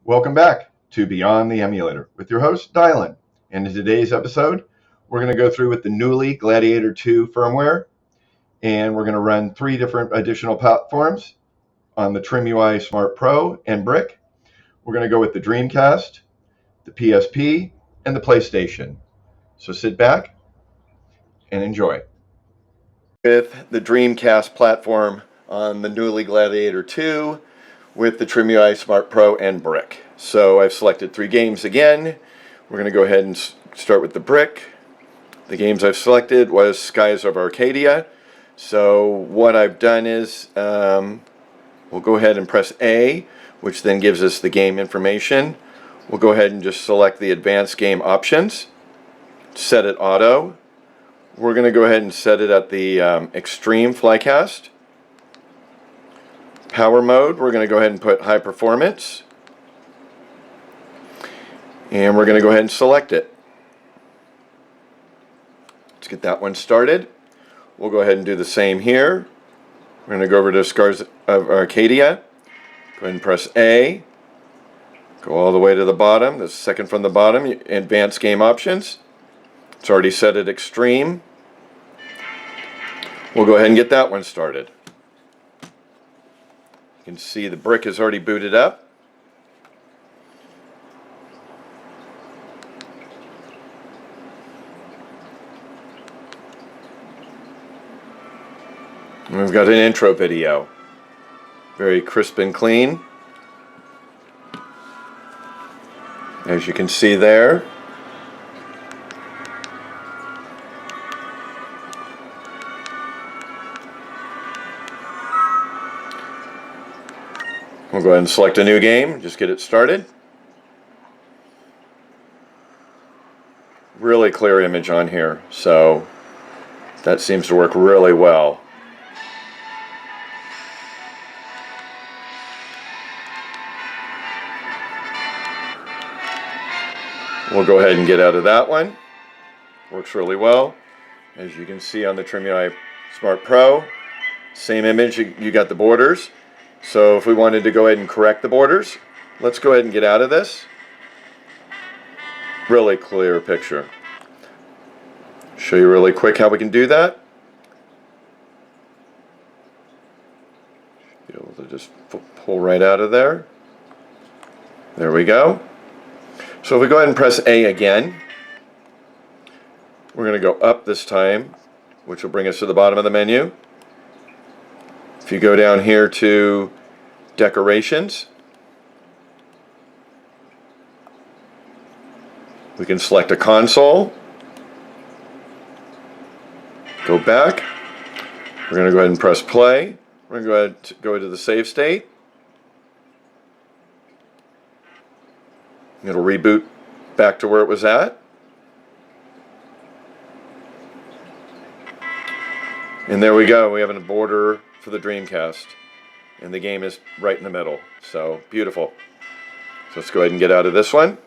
Welcome back to Beyond the Emulator with your host, Dylan. And in today's episode, we're going to go through with the Knulli Gladiator II firmware, and we're going to run 3 different additional platforms on the TRIMUI Smart Pro and Brick. We're going to go with the Dreamcast, the PSP, and the PlayStation. So sit back and enjoy. With the Dreamcast platform on the Knulli Gladiator II, with the TRIMUI Smart Pro and Brick. So I've selected 3 games again. We're going to go ahead and start with the Brick. The games I've selected was Skies of Arcadia. So what I've done is we'll go ahead and press A, which then gives us the game information. We'll go ahead and just select the advanced game options, set it auto. We're going to go ahead and set it at the extreme flycast. Power mode, we're going to go ahead and put high performance, and we're going to go ahead and select it. Let's get that one started. We'll go ahead and do the same here. We're going to go over to Skies of Arcadia, go ahead and press A, go all the way to the bottom, the second from the bottom, advanced game options. It's already set at extreme. We'll go ahead and get that one started. You can see the Brick is already booted up. And we've got an intro video. Very crisp and clean. As you can see there. We'll go ahead and select a new game, just get it started. Really clear image on here, so that seems to work really well. We'll go ahead and get out of that one. Works really well. As you can see on the TRIMUI Smart Pro, same image, you got the borders. So if we wanted to go ahead and correct the borders, let's go ahead and get out of this. Really clear picture. Show you really quick how we can do that. Be able to just pull right out of there. There we go. So if we go ahead and press A again, we're going to go up this time, which will bring us to the bottom of the menu. If you go down here to Decorations, we can select a console, go back, we're going to go ahead and press play, we're going to go into the save state, it'll reboot back to where it was at. And there we go, we have a border for the Dreamcast. And the game is right in the middle. So beautiful. So let's go ahead and get out of this one.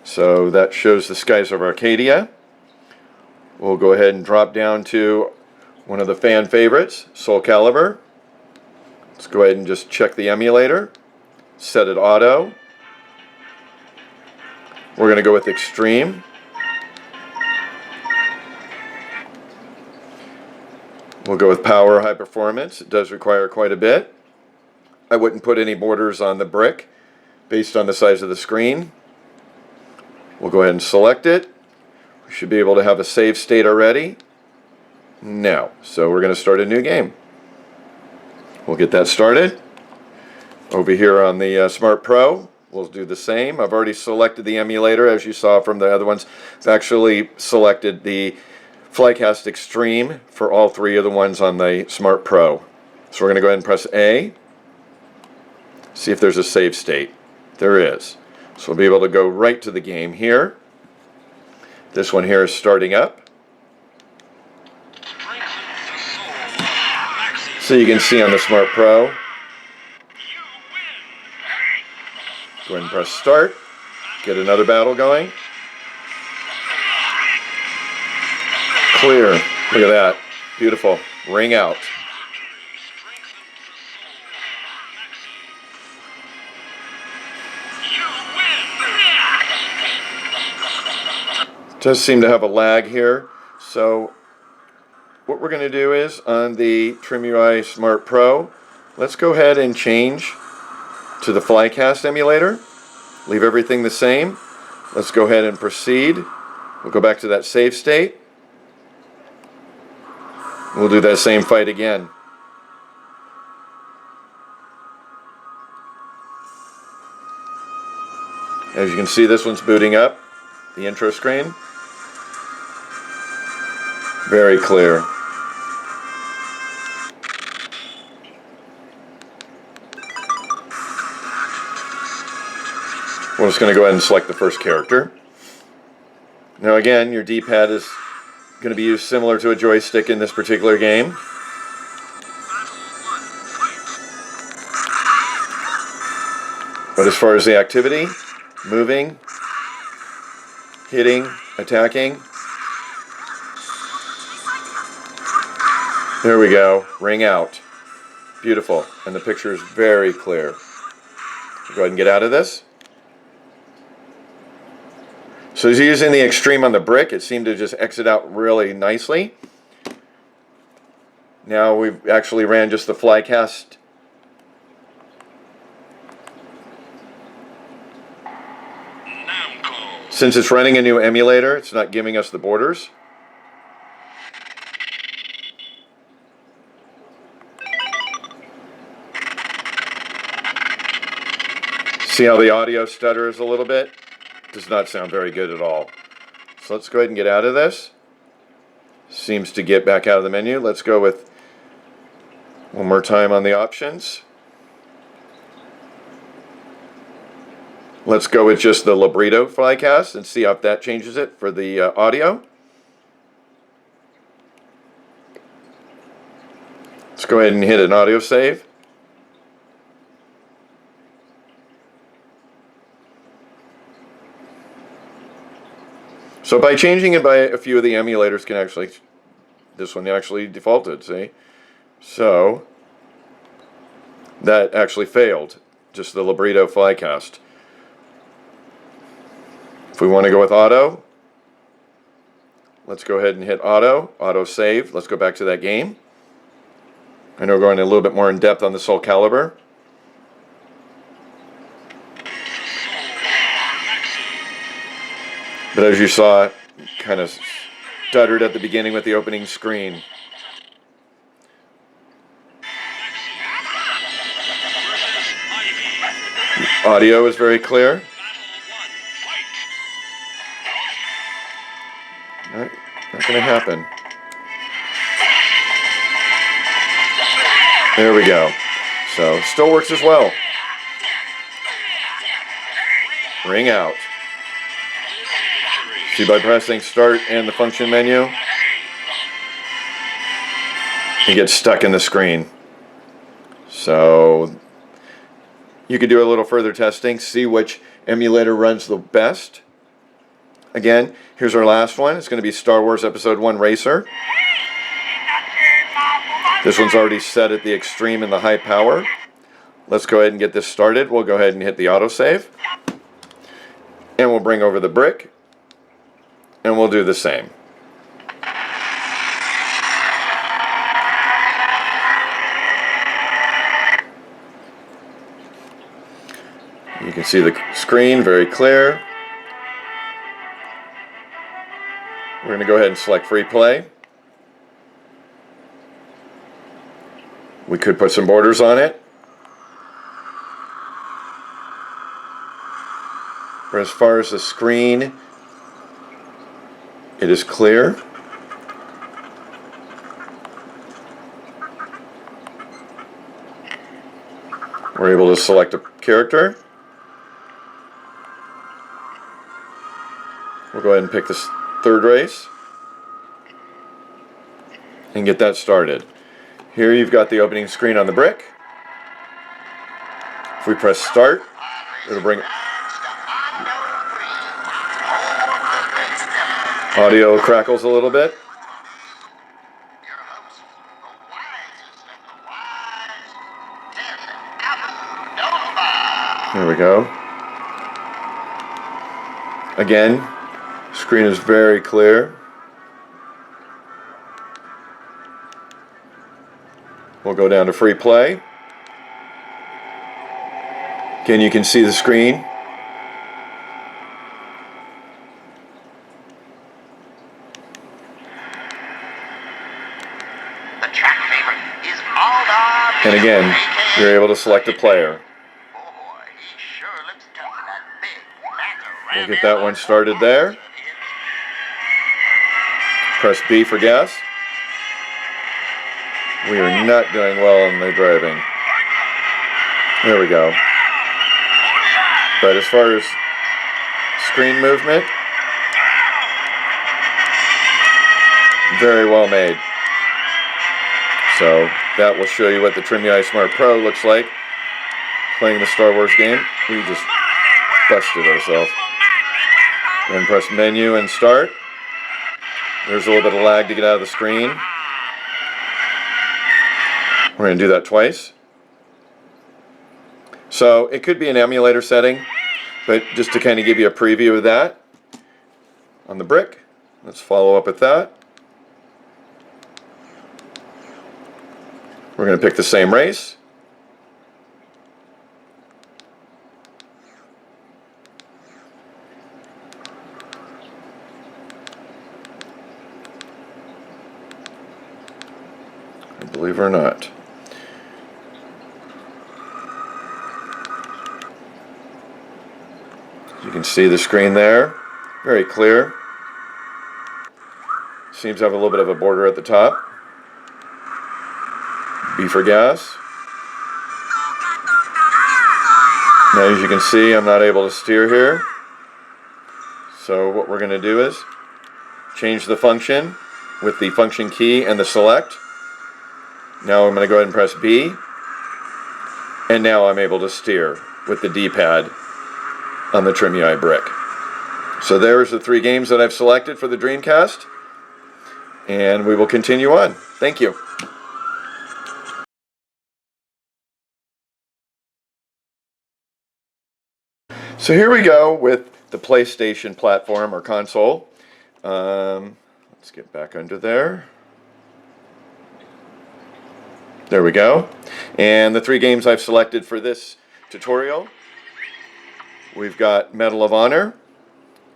So that shows the Skies of Arcadia. We'll go ahead and drop down to one of the fan favorites, Soul Calibur. Let's go ahead and just check the emulator. Set it auto. We're going to go with extreme. We'll go with power, high performance. It does require quite a bit. I wouldn't put any borders on the Brick based on the size of the screen. We'll go ahead and select it. We should be able to have a save state already. No. So we're going to start a new game. We'll get that started. Over here on the Smart Pro, we'll do the same. I've already selected the emulator, as you saw from the other ones. I've actually selected the Flycast Extreme for all 3 of the ones on the Smart Pro. So we're going to go ahead and press A. See if there's a save state. There is. So we'll be able to go right to the game here. This one here is starting up. So you can see on the Smart Pro. Go ahead and press start. Get another battle going. Clear. Look at that. Beautiful. Ring out. Does seem to have a lag here. So what we're going to do is on the Trimui Smart Pro, let's go ahead and change to the Flycast emulator. Leave everything the same. Let's go ahead and proceed. We'll go back to that save state. We'll do that same fight again. As you can see, this one's booting up. The intro screen. Very clear. We're just going to go ahead and select the first character. Now again, your D-pad is going to be used similar to a joystick in this particular game. But as far as the activity, moving, hitting, attacking. There we go, ring out. Beautiful, and the picture is very clear. Go ahead and get out of this. So as using the extreme on the brick, it seemed to just exit out really nicely. Now we've actually ran just the Flycast. Since it's running a new emulator, it's not giving us the borders. See how the audio stutters a little bit? Does not sound very good at all. So let's go ahead and get out of this. Seems to get back out of the menu. Let's go with one more time on the options. Let's go with just the Libretto Flycast and see if that changes it for the audio. Let's go ahead and hit an audio save. So by changing it by a few of the emulators can actually, this one actually defaulted, see? So that actually failed, just the Libretto Flycast. If we want to go with auto, let's go ahead and hit auto save. Let's go back to that game. I know we're going a little bit more in depth on the Soul Calibur. But as you saw, it kind of stuttered at the beginning with the opening screen. Audio is very clear. Not going to happen. There we go. So, still works as well. Ring out. See, by pressing start and the function menu, you get stuck in the screen. So you could do a little further testing, see which emulator runs the best. Again, here's our last one. It's going to be Star Wars Episode 1 Racer. This one's already set at the extreme and the high power. Let's go ahead and get this started. We'll go ahead and hit the autosave. And we'll bring over the brick. And we'll do the same. You can see the screen very clear. We're going to go ahead and select free play. We could put some borders on it. But as far as the screen, it is clear. We're able to select a character. We'll go ahead and pick this third race and get that started. Here you've got the opening screen on the brick. If we press start, it'll bring audio crackles a little bit. There we go. Again, Screen is very clear. We'll go down to free play. Again, you can see the screen. And again, you're able to select a player. We'll get that one started there. Press B for gas. We are not doing well in the driving. There we go. But as far as screen movement, very well made. So that will show you what the Trimui Smart Pro looks like playing the Star Wars game. We just busted ourselves. Then press menu and start. There's a little bit of lag to get out of the screen. We're going to do that twice. So it could be an emulator setting, but just to kind of give you a preview of that on the brick, let's follow up with that. We're going to pick the same race. Believe it or not. You can see the screen there, very clear. Seems to have a little bit of a border at the top. B for gas. Now as you can see, I'm not able to steer here. So what we're going to do is change the function with the function key and the select. Now I'm going to go ahead and press B. And now I'm able to steer with the D-pad on the Trimui brick. So there's the 3 games that I've selected for the Dreamcast. And we will continue on. Thank you. So here we go with the PlayStation platform or console. Let's get back under there. There we go. And the 3 games I've selected for this tutorial. We've got Medal of Honor,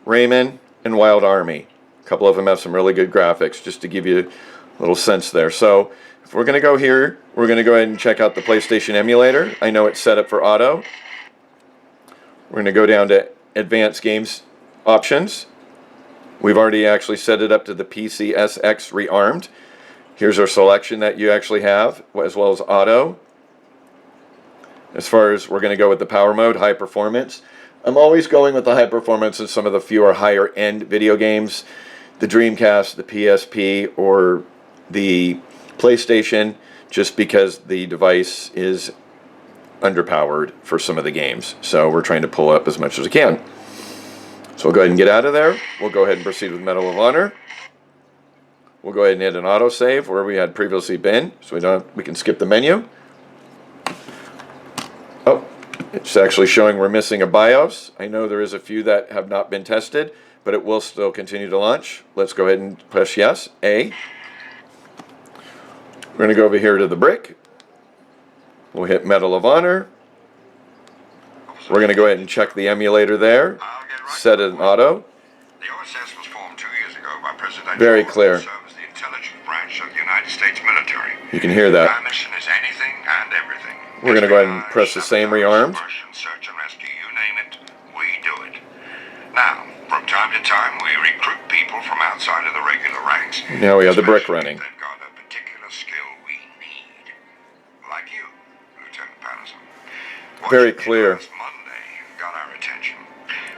Rayman, and Wild Army. A couple of them have some really good graphics, just to give you a little sense there. So if we're going to go here, we're going to go ahead and check out the PlayStation emulator. I know it's set up for auto. We're going to go down to Advanced Games Options. We've already actually set it up to the PCSX Rearmed. Here's our selection that you actually have, as well as auto. As far as we're going to go with the power mode, high performance. I'm always going with the high performance in some of the fewer higher end video games. The Dreamcast, the PSP, or the PlayStation, just because the device is underpowered for some of the games. So we're trying to pull up as much as we can. So we'll go ahead and get out of there. We'll go ahead and proceed with Medal of Honor. We'll go ahead and hit an autosave where we had previously been, so we can skip the menu. Oh, it's actually showing we're missing a BIOS. I know there is a few that have not been tested, but it will still continue to launch. Let's go ahead and press yes, A. We're going to go over here to the brick. We'll hit Medal of Honor. We're going to go ahead and check the emulator there. Set it in auto. The OSS was formed 2 years ago by President Very clear. Of the United States military. You can hear that. Our mission is anything and everything. We're going to go ahead and press the same rearmed. Search and rescue, you name it, we do it. Now, from time to time, we recruit people from outside of the regular ranks. Now we have the brick running. They've got a particular skill we need. Like you, Lieutenant Patterson. Very clear. Monday got our attention.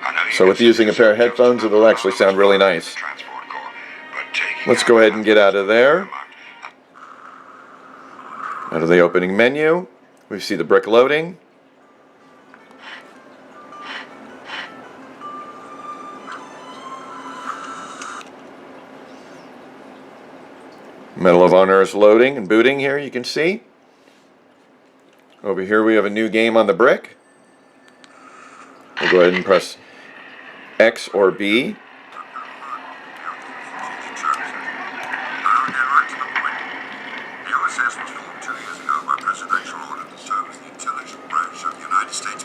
I know So with using a pair of headphones, it'll actually sound really nice. Let's go ahead and get out of there. Out of the opening menu, we see the brick loading. Medal of Honor is loading and booting here, you can see. Over here we have a new game on the brick. We'll go ahead and press X or B.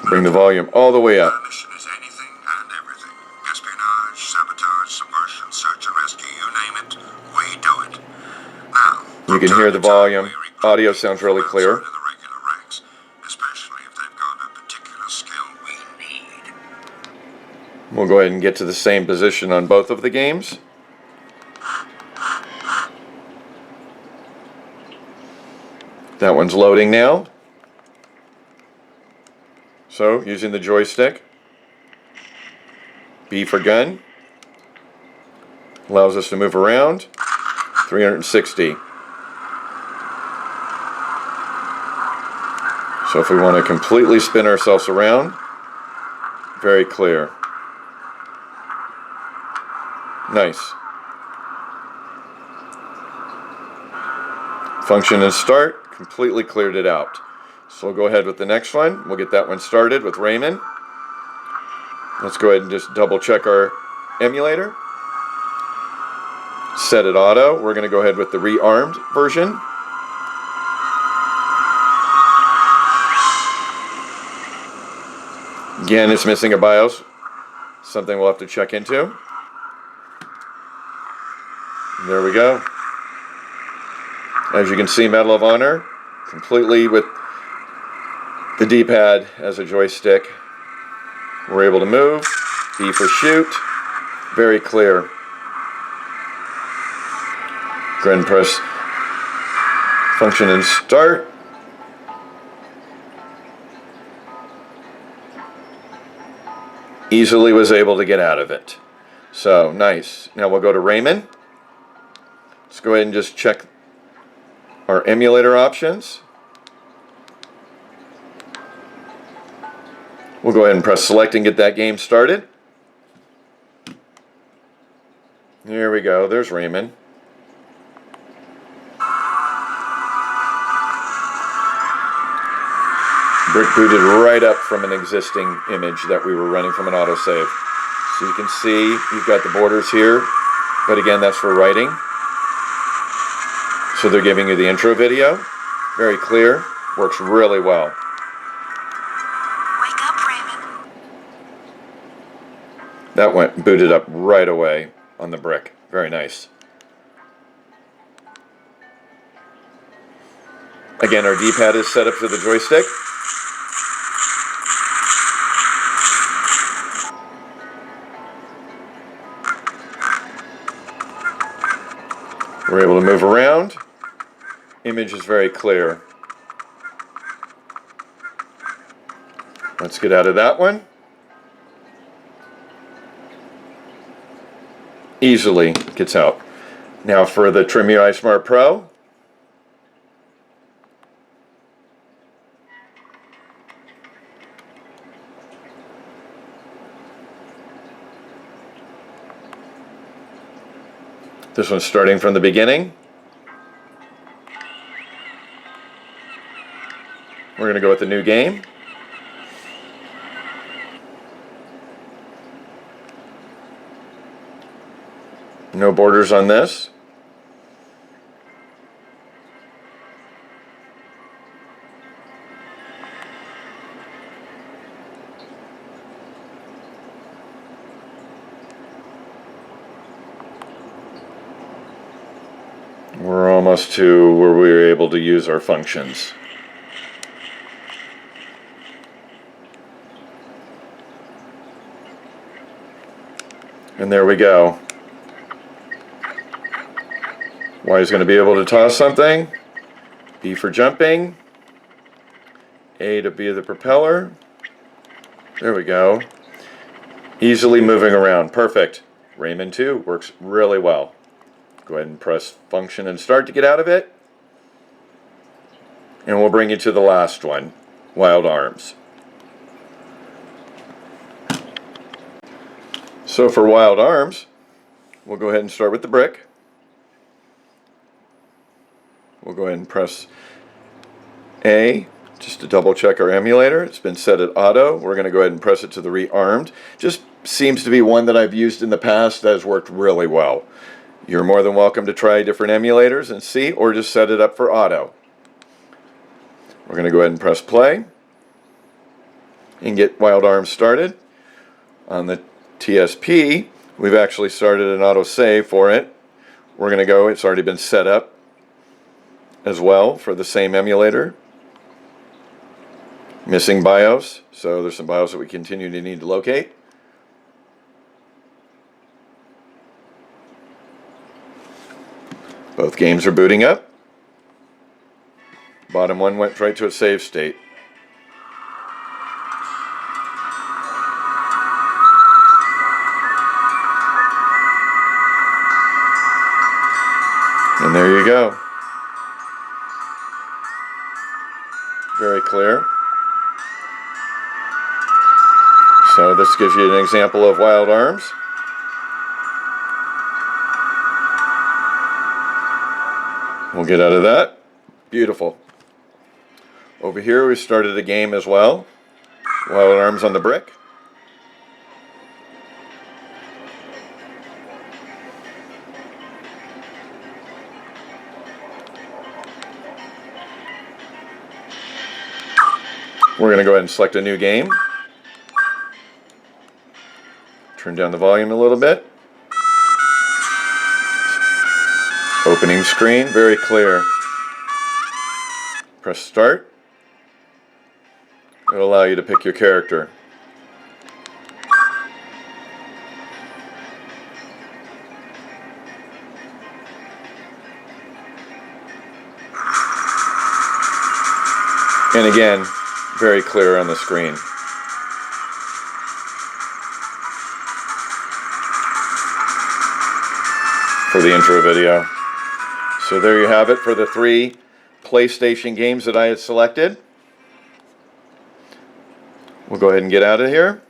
Bring the volume all the way up. Our mission is anything and everything. Espionage, sabotage, subversion, search and rescue, you name it, we do it. Now, You can hear the volume. Audio sounds really clear. Especially if they've got a particular skill we need. We'll go ahead and get to the same position on both of the games. That one's loading now. So, using the joystick. B for gun. Allows us to move around. 360. So if we want to completely spin ourselves around, very clear. Nice. Function and start, completely cleared it out. So we'll go ahead with the next one. We'll get that one started with Rayman. Let's go ahead and just double check our emulator. Set it auto. We're going to go ahead with the rearmed version. Again, it's missing a BIOS. Something we'll have to check into. There we go. As you can see, Medal of Honor, completely with the D-pad as a joystick. We're able to move. B for shoot. Very clear. Go ahead and press function and start. Easily was able to get out of it. So, nice. Now we'll go to Rayman. Let's go ahead and just check our emulator options. We'll go ahead and press select and get that game started. Here we go. There's Rayman. Brick booted right up from an existing image that we were running from an autosave. So you can see you've got the borders here, but again, that's for writing. So they're giving you the intro video. Very clear. Works really well. Wake up, Rayman. That went booted up right away on the brick. Very nice. Again, our D-pad is set up to the joystick. We're able to move around. Image is very clear. Let's get out of that one. Easily gets out. Now for the Trimui Smart Pro. This one's starting from the beginning. We're going to go with the new game. No borders on this. We're almost to where we were able to use our functions. And there we go. Y is going to be able to toss something. B for jumping. A to be the propeller. There we go. Easily moving around. Perfect. Rayman 2 works really well. Go ahead and press function and start to get out of it. And we'll bring you to the last one, Wild Arms. So for Wild Arms, we'll go ahead and start with the brick. We'll go ahead and press A just to double check our emulator. It's been set at auto. We're going to go ahead and press it to the rearmed. Just seems to be one that I've used in the past that has worked really well. You're more than welcome to try different emulators and see, or just set it up for auto. We're going to go ahead and press play. and get Wild Arms started. On the TSP, we've actually started an autosave for it. We're going to go, it's already been set up as well for the same emulator. Missing BIOS, so there's some BIOS that we continue to need to locate. Both games are booting up. Bottom one went right to a save state. And there you go. Very clear. So this gives you an example of Wild Arms. We'll get out of that. Beautiful. Over here we started a game as well. Wild Arms on the brick. We're going to go ahead and select a new game. Turn down the volume a little bit. Opening screen, very clear. Press start. It'll allow you to pick your character. And again, very clear on the screen. For the intro video. So there you have it for the 3 PlayStation games that I had selected. We'll go ahead and get out of here,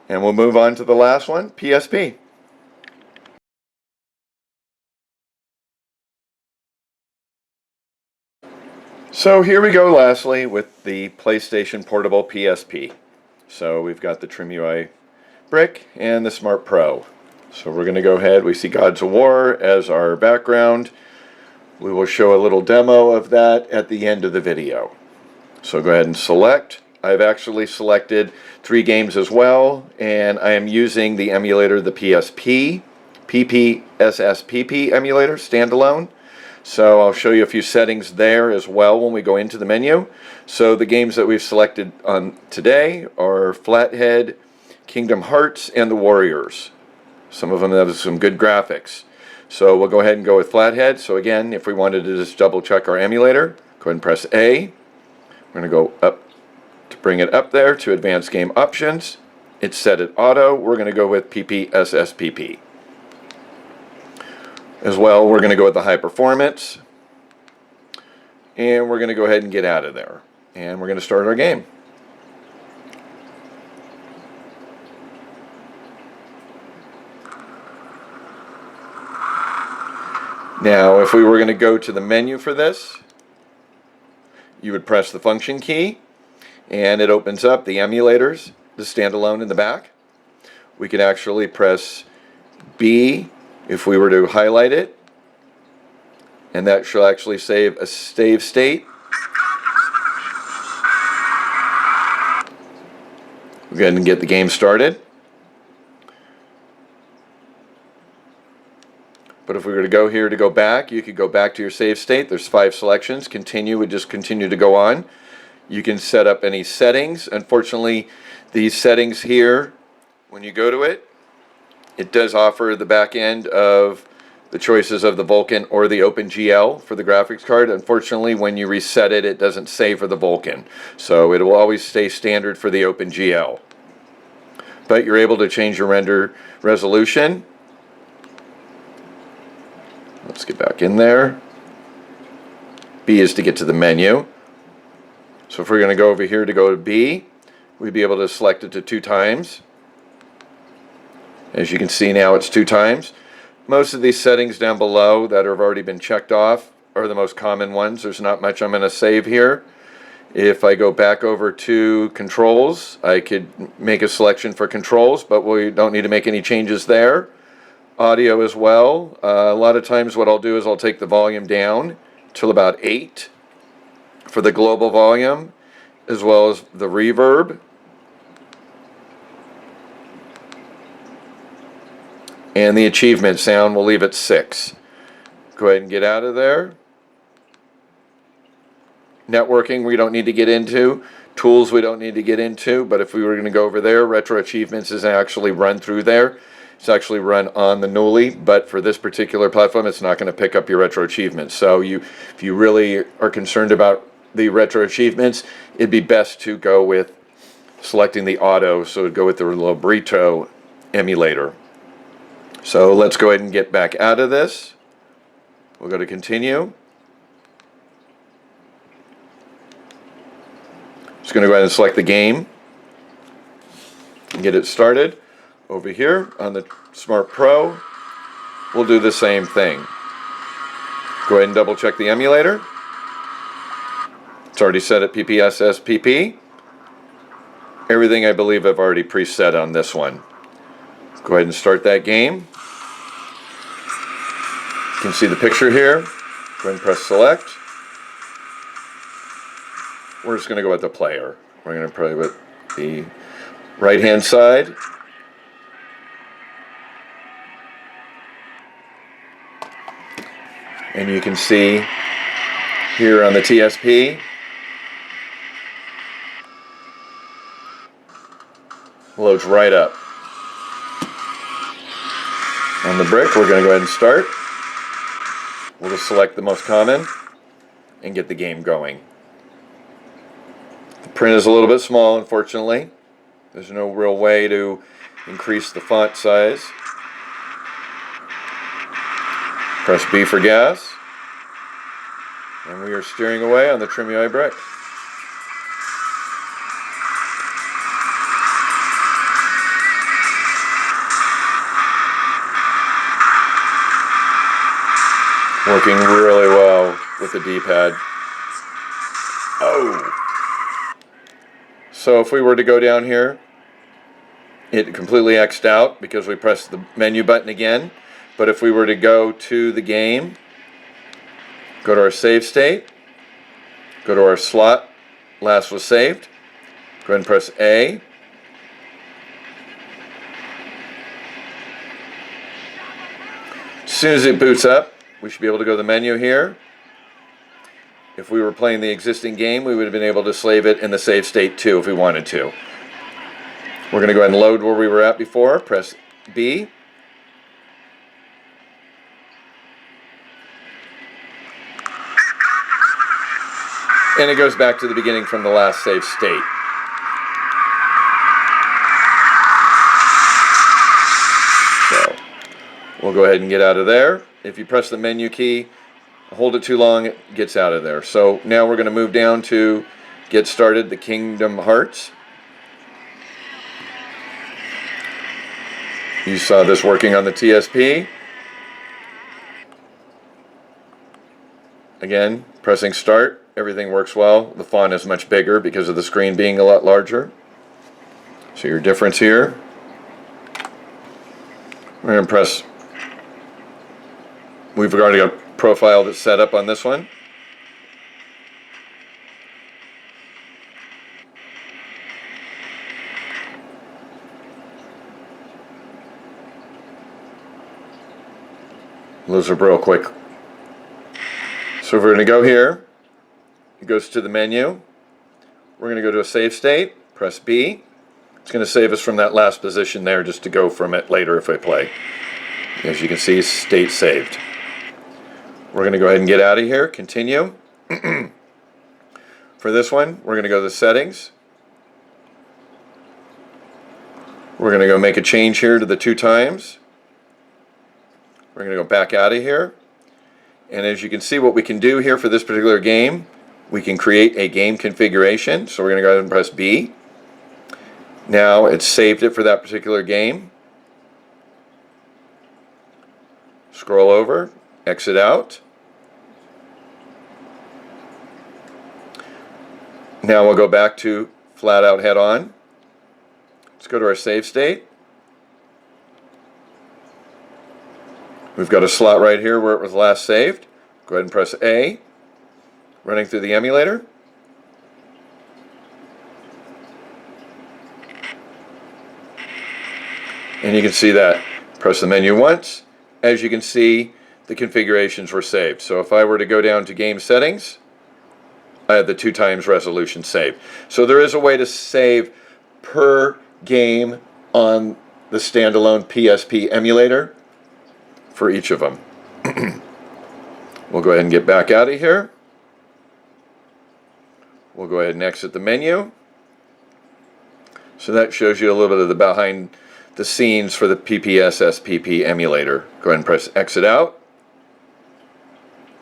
and we'll move on to the last one, PSP. So here we go lastly with the PlayStation Portable PSP. So we've got the Trimui brick and the Smart Pro. So we're going to go ahead, we see Gods of War as our background. We will show a little demo of that at the end of the video. So go ahead and select. I've actually selected 3 games as well, and I am using the emulator, the PSP, PPSSPP emulator, standalone. So I'll show you a few settings there as well when we go into the menu. So the games that we've selected on today are Flathead, Kingdom Hearts, and the Warriors. Some of them have some good graphics. So we'll go ahead and go with Flathead. So again, if we wanted to just double check our emulator, go ahead and press A. We're going to go up to bring it up there to Advanced Game Options. It's set at auto. We're going to go with PPSSPP. As well, we're going to go with the high performance. And we're going to go ahead and get out of there. And we're going to start our game. Now, if we were going to go to the menu for this, you would press the function key, and it opens up the emulators, the standalone in the back. We could actually press B if we were to highlight it, and that shall actually save a save state. We'll go ahead and get the game started. But if we were to go here to go back, you could go back to your save state. There's 5 selections. Continue would just continue to go on. You can set up any settings. Unfortunately, these settings here, when you go to it, it does offer the back end of the choices of the Vulkan or the OpenGL for the graphics card. Unfortunately, when you reset it, it doesn't save for the Vulkan. So it will always stay standard for the OpenGL. But you're able to change your render resolution. Let's get back in there. B is to get to the menu. So if we're going to go over here to go to B, we'd be able to select it to 2 times. As you can see now, it's 2 times. Most of these settings down below that have already been checked off are the most common ones. There's not much I'm going to save here. If I go back over to controls, I could make a selection for controls, but we don't need to make any changes there. Audio as well. A lot of times what I'll do is I'll take the volume down till about 8 for the global volume, as well as the reverb. And the achievement sound we'll leave at 6. Go ahead and get out of there. Networking we don't need to get into. Tools we don't need to get into. But if we were going to go over there, retro achievements is actually run through there. It's actually run on the Knulli, but for this particular platform, it's not going to pick up your retro achievements. So if you really are concerned about the retro achievements, it'd be best to go with selecting the auto, so go with the Librito emulator. So let's go ahead and get back out of this. We'll go to continue. Just going to go ahead and select the game and get it started. Over here on the Smart Pro, we'll do the same thing. Go ahead and double check the emulator. It's already set at PPSSPP. Everything I believe I've already preset on this one. Go ahead and start that game. You can see the picture here. Go ahead and press select. We're just going to go with the player. We're going to play with the right hand side. And you can see here on the TSP, loads right up. On the brick, we're going to go ahead and start. We'll just select the most common and get the game going. The print is a little bit small, unfortunately. There's no real way to increase the font size. Press B for gas. And we are steering away on the Trimui brick. Working really well with the Dpad. Oh! So if we were to go down here, it completely X'd out because we pressed the menu button again. But if we were to go to the game, go to our save state, go to our slot, last was saved, go ahead and press A. As soon as it boots up, we should be able to go to the menu here. If we were playing the existing game, we would have been able to save it in the save state too if we wanted to. We're going to go ahead and load where we were at before, press B. And it goes back to the beginning from the last save state. So we'll go ahead and get out of there. If you press the menu key, hold it too long, it gets out of there. So now we're going to move down to get started, the Kingdom Hearts. You saw this working on the TSP. Again, pressing start. Everything works well. The font is much bigger because of the screen being a lot larger. So your difference here. We're going to press. We've already got a profile that's set up on this one. Those are real quick. So we're going to go here. It goes to the menu. We're going to go to a save state, press B. It's going to save us from that last position there just to go from it later if I play. As you can see, state saved. We're going to go ahead and get out of here, continue. For this one, we're going to go to the settings. We're going to go make a change here to the 2 times. We're going to go back out of here. And as you can see, what we can do here for this particular game, we can create a game configuration. So we're going to go ahead and press B. Now it's saved it for that particular game. Scroll over, exit out. Now we'll go back to flat out head on. Let's go to our save state. We've got a slot right here where it was last saved. Go ahead and press A. Running through the emulator. And you can see that Press the menu once. As you can see, the configurations were saved. So if I were to go down to game settings, I have the 2x resolution saved. So there is a way to save per game on the standalone PSP emulator for each of them. We'll go ahead and get back out of here. We'll go ahead and exit the menu. So that shows you a little bit of the behind the scenes for the PPSSPP emulator. Go ahead and press exit out.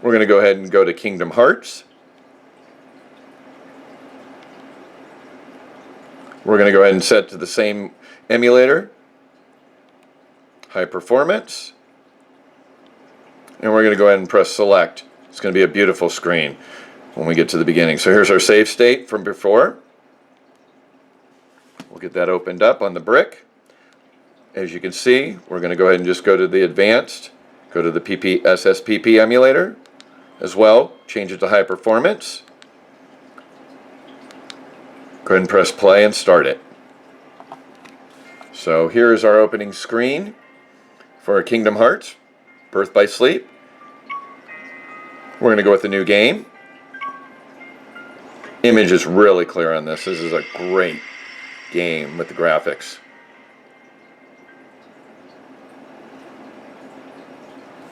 We're going to go ahead and go to Kingdom Hearts. We're going to go ahead and set to the same emulator, high performance, and we're going to go ahead and press select. It's going to be a beautiful screen when we get to the beginning. So here's our save state from before. We'll get that opened up on the brick. As you can see, we're going to go ahead and just go to the advanced, go to the PPSSPP emulator as well, change it to high performance. Go ahead and press play and start it. So here is our opening screen for Kingdom Hearts, Birth by Sleep. We're going to go with the new game. Image is really clear on this. This is a great game with the graphics.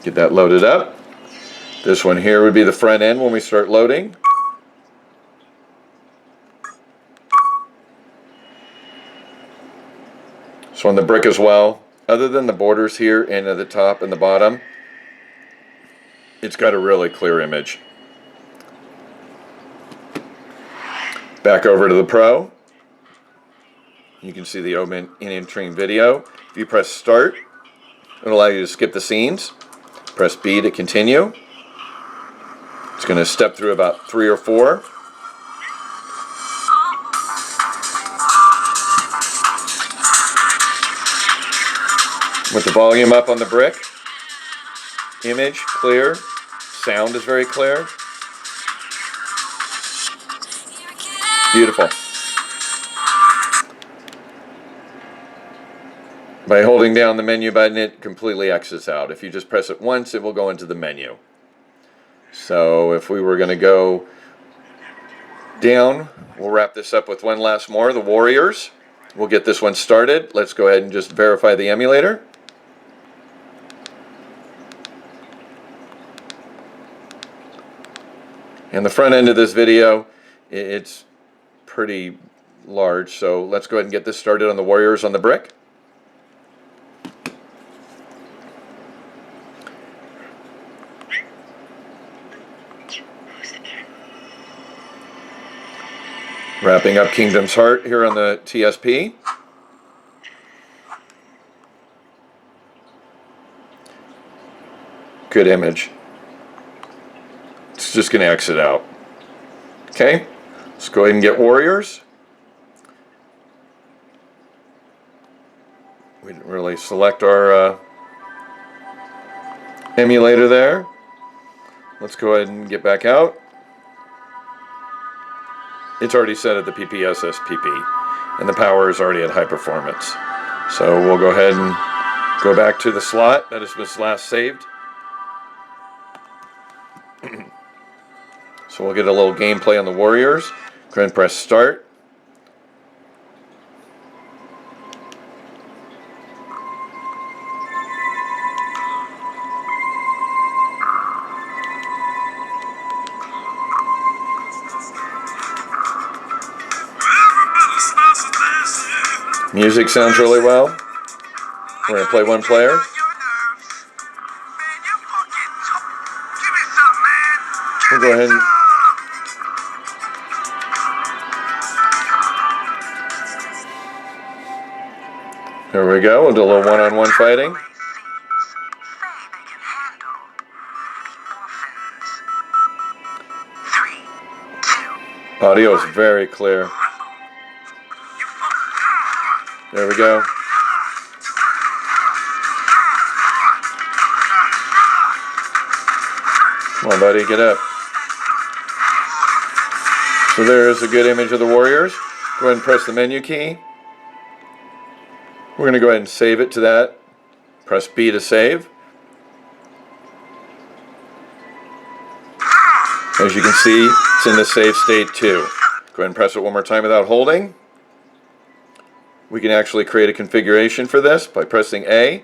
Get that loaded up. This one here would be the front end when we start loading. So on the brick as well, other than the borders here and at the top and the bottom, it's got a really clear image. Back over to the Pro. You can see the in-stream video. If you press start, it'll allow you to skip the scenes. Press B to continue. It's going to step through about 3 or 4. With the volume up on the brick, image clear, sound is very clear. Beautiful. By holding down the menu button, it completely exits out. If you just press it once, it will go into the menu. So if we were going to go down, we'll wrap this up with one last more, the Warriors. We'll get this one started. Let's go ahead and just verify the emulator. And the front end of this video, it's pretty large, so let's go ahead and get this started on the Warriors on the brick. Wrapping up Kingdom's Heart here on the TSP. Good image. It's just going to exit out. Okay, let's go ahead and get Warriors. We didn't really select our emulator there. Let's go ahead and get back out. It's already set at the PPSSPP, and the power is already at high performance. So we'll go ahead and go back to the slot that was last saved. So we'll get a little gameplay on the Warriors. Go ahead and press start. Music sounds really well. We're going to play one player. We'll go ahead and there we go. We'll do a little one-on-one fighting. Audio is very clear. There we go. Come on, buddy, get up. So there's a good image of the Warriors. Go ahead and press the menu key. We're going to go ahead and save it to that Press B to save. As you can see, it's in the save state too. Go ahead and press it one more time without holding. We can actually create a configuration for this by pressing A,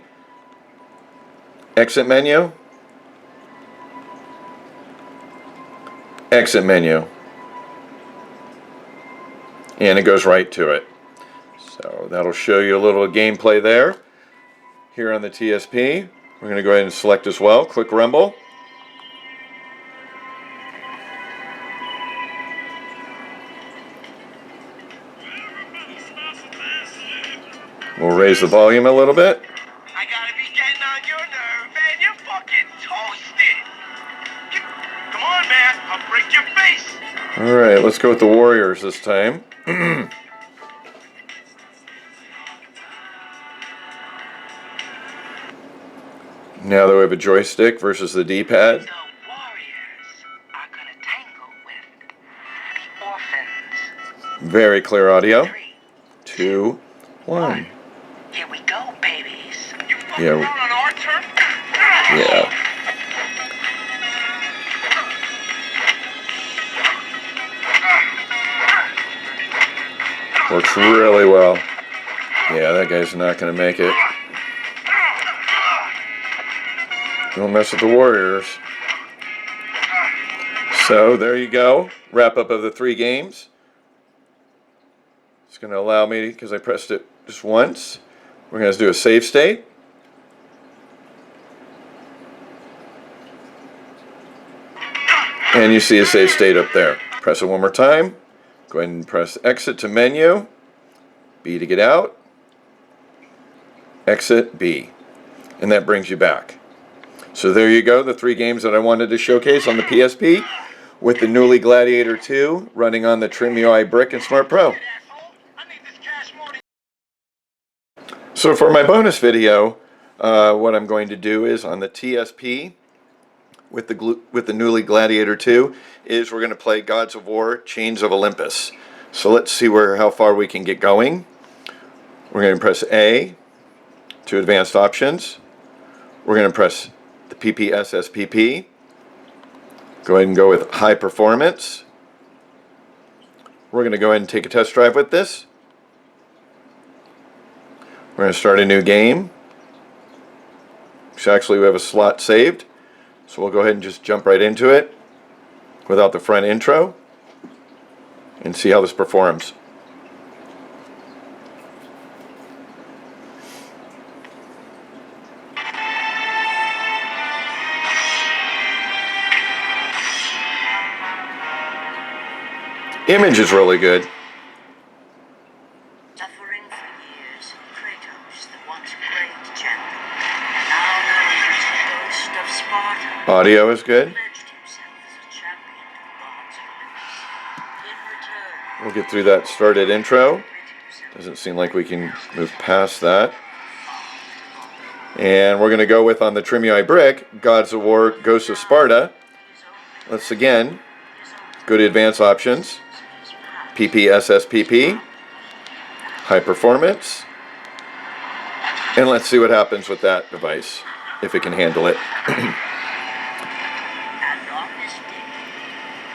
exit menu, exit menu, and it goes right to it. So that'll show you a little gameplay there. Here on the TSP, we're going to go ahead and select as well, click rumble. We'll raise the volume a little bit. I gotta be getting on your nerve, man. You're fucking toasted. Come on, man. I'll break your face. Alright, let's go with the Warriors this time. Now that we have a joystick versus the Dpad. The warriors are gonna tangle with the orphans. Very clear audio. 3, 2, 1. Here we go, babies. You fucking Yeah. around on our turf? Yeah. Works really well. Yeah, that guy's not going to make it. Don't mess with the Warriors. So, there you go. Wrap up of the 3 games. It's going to allow me, because I pressed it just once, we're going to do a save state. And you see a save state up there. Press it one more time. Go ahead and press exit to menu. B to get out. Exit B. And that brings you back. So there you go, the 3 games that I wanted to showcase on the PSP with the Knulli Gladiator II running on the I.Trimui Brick and Smart Pro. So for my bonus video, what I'm going to do is on the TSP with the Knulli Gladiator II is we're going to play Gods of War Chains of Olympus. So let's see how far we can get going. We're going to press A to advanced options. We're going to press the PPSSPP. Go ahead and go with high performance. We're going to go ahead and take a test drive with this. We're going to start a new game. So actually we have a slot saved. So we'll go ahead and just jump right into it without the front intro and see how this performs. Image is really good. Suffering for years, Kratos, the once great champion, now known as the ghost of Sparta, Audio is good. pledged himself as a champion to gods Olympus. In return, We'll get through that started intro. rid himself Doesn't seem like we can move past that. And we're going to go with on the I.Trimui Brick, Gods of War, Ghosts of Sparta. Let's again go to advanced options. PPSSPP, high performance, and let's see what happens with that device, if it can handle it. and on this day,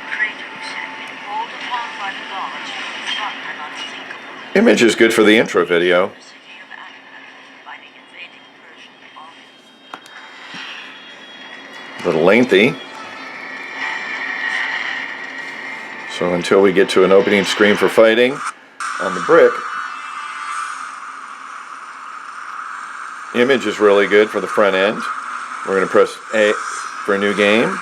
Kratos had been called upon by the gods to confront an unthinkable Image is good for the intro video. the city of Attica by the invading Persian army. A little lengthy. So until we get to an opening screen for fighting on the brick, image is really good for the front end. We're going to press A for a new game.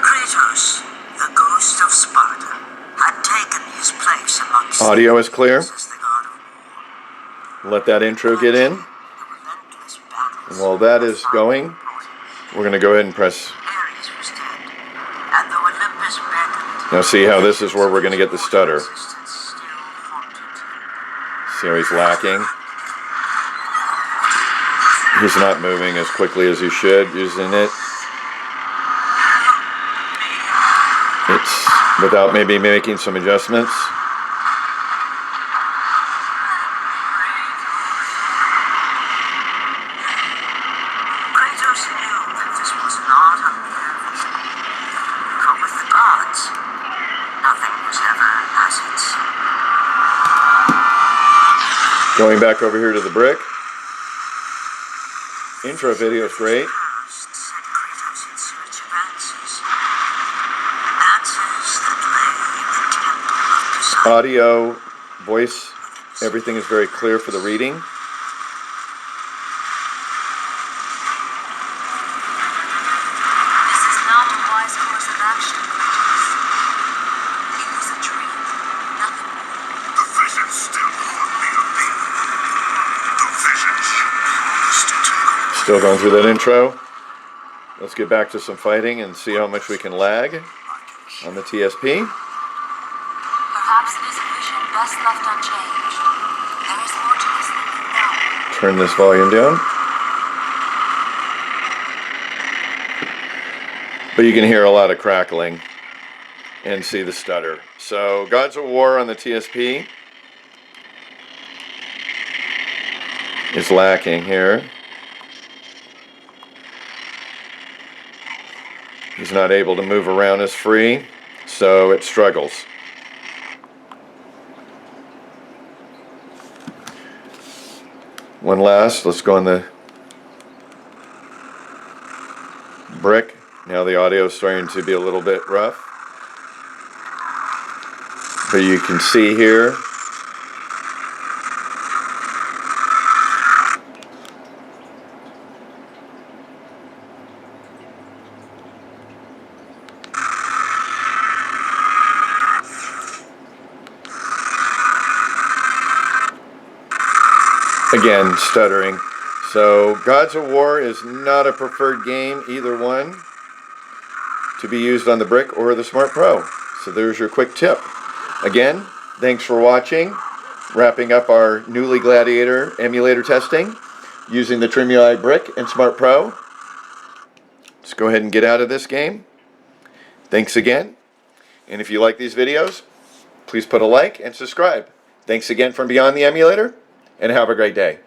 Kratos, the ghost of Sparta, had taken his place amongst Audio is clear. as the god of war. Let that intro get in. The relentless battles And while that is going, we're going to go ahead and press. Ares was dead, and though Olympus beckoned, Now see how this is where we're going to get the stutter. resistance still haunted him. See how he's lacking. He's not moving as quickly as he should using it. It's without maybe making some adjustments. Kratos knew that this was not a mere vision. For with the gods, nothing was ever as it seemed. Going back over here to the brick. Intro video is great. Past sent Kratos in search of answers. Answers that lay in the temple of Poseidon. Audio, voice, everything is very clear for the reading. This is not a wise course of action, Kratos. It was a dream, nothing more. The vision still haunt me, Athena. The vision she promised to take away. Still going through that intro. Let's get back to some fighting and see how much we can lag on the TSP. Perhaps it is a vision best left unchanged. There is more to this than you know. Turn this volume down. But you can hear a lot of crackling and see the stutter. So, Gods of War on the TSP is lacking here. He's not able to move around as free, so it struggles. One last, let's go on the brick. Now the audio is starting to be a little bit rough. But you can see here, again, stuttering. So, Gods of War is not a preferred game, either one, to be used on the Brick or the Smart Pro. So there's your quick tip. Again, thanks for watching. Wrapping up our Knulli Gladiator emulator testing using the Trimui Brick and Smart Pro. Let's go ahead and get out of this game. Thanks again. And if you like these videos, please put a like and subscribe. Thanks again from Beyond the Emulator, and have a great day.